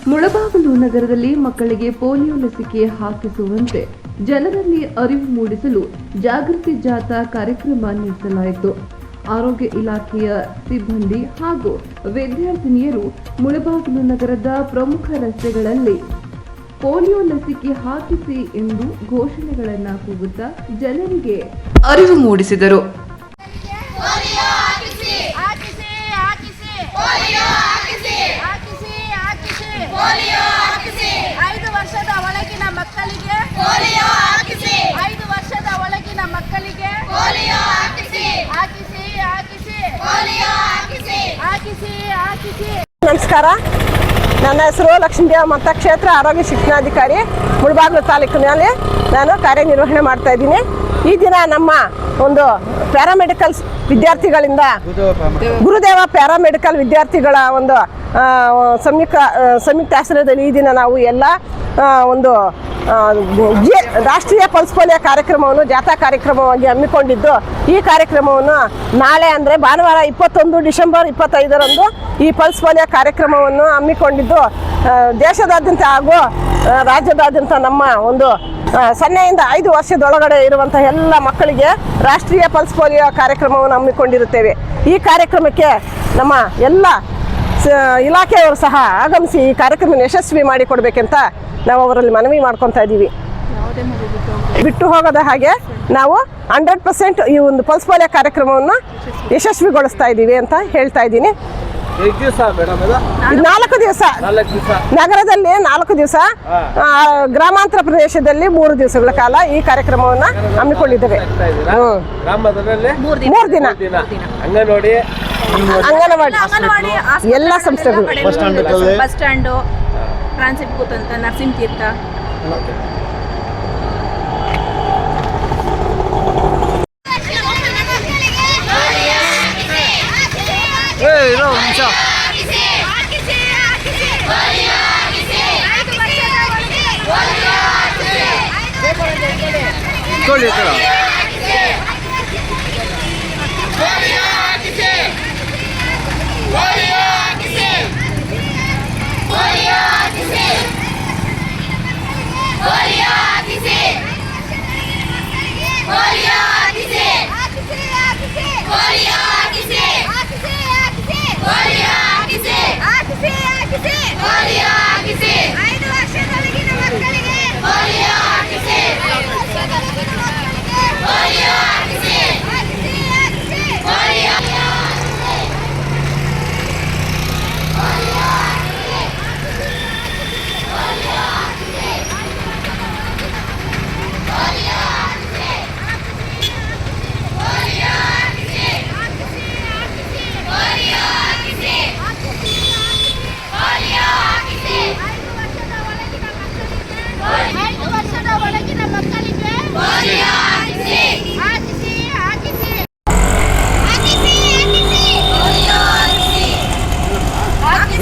ಮುಳಬಾಗಿಲು ನಗರದಲ್ಲಿ ಮಕ್ಕಳಿಗೆ ಪೋಲಿಯೋ ಲಸಿಕೆ ಹಾಕಿಸುವಂತೆ ಜನರಲ್ಲಿ ಅರಿವು ಮೂಡಿಸಲು ಜಾಗೃತಿ ಜಾಥಾ ಕಾರ್ಯಕ್ರಮ ನಡೆಸಲಾಯಿತು. ಆರೋಗ್ಯ ಇಲಾಖೆಯ ಸಿಬ್ಬಂದಿ ಹಾಗೂ ವಿದ್ಯಾರ್ಥಿನಿಯರು ಮುಳಬಾಗಿಲು ನಗರದ ಪ್ರಮುಖ ರಸ್ತೆಗಳಲ್ಲಿ ಪೋಲಿಯೋ ಲಸಿಕೆ ಹಾಕಿಸಿ ಎಂದು ಘೋಷಣೆಗಳನ್ನು ಕೂಗುತ್ತಾ ಜನರಿಗೆ ಅರಿವು ಮೂಡಿಸಿದರು. ನಮಸ್ಕಾರ, ನನ್ನ ಹೆಸರು ಲಕ್ಷ್ಮೀದೇವ ಮತಕ್ಷೇತ್ರ ಆರೋಗ್ಯ ಶಿಕ್ಷಣಾಧಿಕಾರಿ ಮುಳಬಾಗಿಲು ತಾಲೂಕಿನಲ್ಲಿ ನಾನು ಕಾರ್ಯನಿರ್ವಹಣೆ ಮಾಡ್ತಾ ಇದ್ದೀನಿ. ಈ ದಿನ ನಮ್ಮ ಒಂದು ಪ್ಯಾರಾಮೆಡಿಕಲ್ ವಿದ್ಯಾರ್ಥಿಗಳಿಂದ ಗುರುದೇವ ಪ್ಯಾರಾಮೆಡಿಕಲ್ ವಿದ್ಯಾರ್ಥಿಗಳ ಒಂದು ಸಂಯುಕ್ತ ಆಶ್ರಯದಲ್ಲಿ ಈ ದಿನ ನಾವು ಎಲ್ಲ ಒಂದು ರಾಷ್ಟ್ರೀಯ ಪಲ್ಸ್ ಪೋಲಿಯೋ ಕಾರ್ಯಕ್ರಮವನ್ನು ಜಾಥಾ ಕಾರ್ಯಕ್ರಮವಾಗಿ ಹಮ್ಮಿಕೊಂಡಿದ್ದು, ಈ ಕಾರ್ಯಕ್ರಮವನ್ನು ನಾಳೆ ಅಂದರೆ ಭಾನುವಾರ 21 ಡಿಸೆಂಬರ್ 25ರಂದು ಈ ಪಲ್ಸ್ ಪೋಲಿಯೋ ಕಾರ್ಯಕ್ರಮವನ್ನು ಹಮ್ಮಿಕೊಂಡಿದ್ದು, ದೇಶದಾದ್ಯಂತ ಹಾಗೂ ರಾಜ್ಯದಾದ್ಯಂತ ನಮ್ಮ ಒಂದು 0 ಇಂದ 5 ವರ್ಷದೊಳಗಡೆ ಇರುವಂಥ ಎಲ್ಲ ಮಕ್ಕಳಿಗೆ ರಾಷ್ಟ್ರೀಯ ಪಲ್ಸ್ ಪೋಲಿಯೋ ಕಾರ್ಯಕ್ರಮವನ್ನು ಹಮ್ಮಿಕೊಂಡಿರುತ್ತೇವೆ. ಈ ಕಾರ್ಯಕ್ರಮಕ್ಕೆ ನಮ್ಮ ಎಲ್ಲ ಇಲಾಖೆಯವರು ಸಹ ಆಗಮಿಸಿ ಈ ಕಾರ್ಯಕ್ರಮ ಯಶಸ್ವಿ ಮಾಡಿಕೊಡ್ಬೇಕಂತ ನಾವು ಅವರಲ್ಲಿ ಮನವಿ ಮಾಡ್ಕೊತಾ ಇದ್ದೀವಿ. ಬಿಟ್ಟು ಹೋಗದ ಹಾಗೆ ನಾವು 100% ಈ ಒಂದು ಪಲ್ಸ್ ಪೋಲಿಯೋ ಕಾರ್ಯಕ್ರಮವನ್ನು ಯಶಸ್ವಿಗೊಳಿಸ್ತಾ ಇದ್ದೀವಿ ಅಂತ ಹೇಳ್ತಾ ಇದ್ದೀನಿ. 4 ದಿವಸ ನಗರದಲ್ಲಿ 4 ದಿವಸ, ಗ್ರಾಮಾಂತರ ಪ್ರದೇಶದಲ್ಲಿ 3 ದಿವಸಗಳ ಕಾಲ ಈ ಕಾರ್ಯಕ್ರಮವನ್ನು ಹಮ್ಮಿಕೊಂಡಿದ್ದೇವೆ. 3 ದಿನ ಅಂಗನವಾಡಿ ಎಲ್ಲ ಸಂಸ್ಥೆಗಳು, ಬಸ್ ಸ್ಟ್ಯಾಂಡು, ಟ್ರಾನ್ಸಿಟ್ ಬೂತ್ ಅಂತ, ನರಸಿಂಹ ತೀರ್ಥ,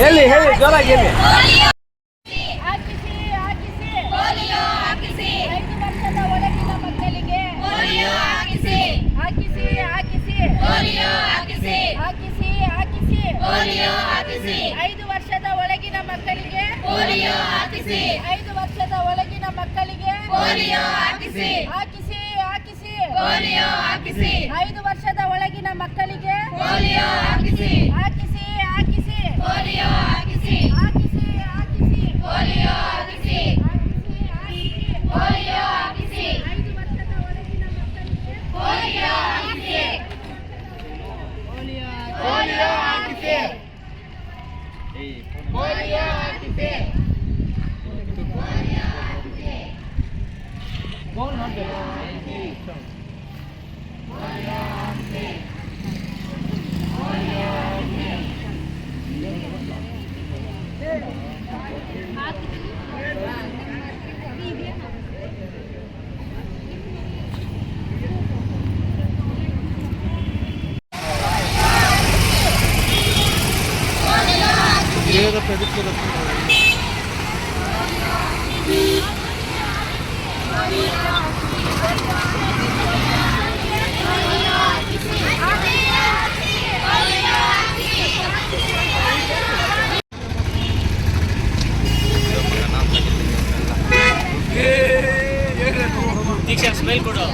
ಹೇಳಿ ಜೋರಾಗಿ ಹೇಳಿ. ಸ್ಮೈಲ್ ಕೊಡು.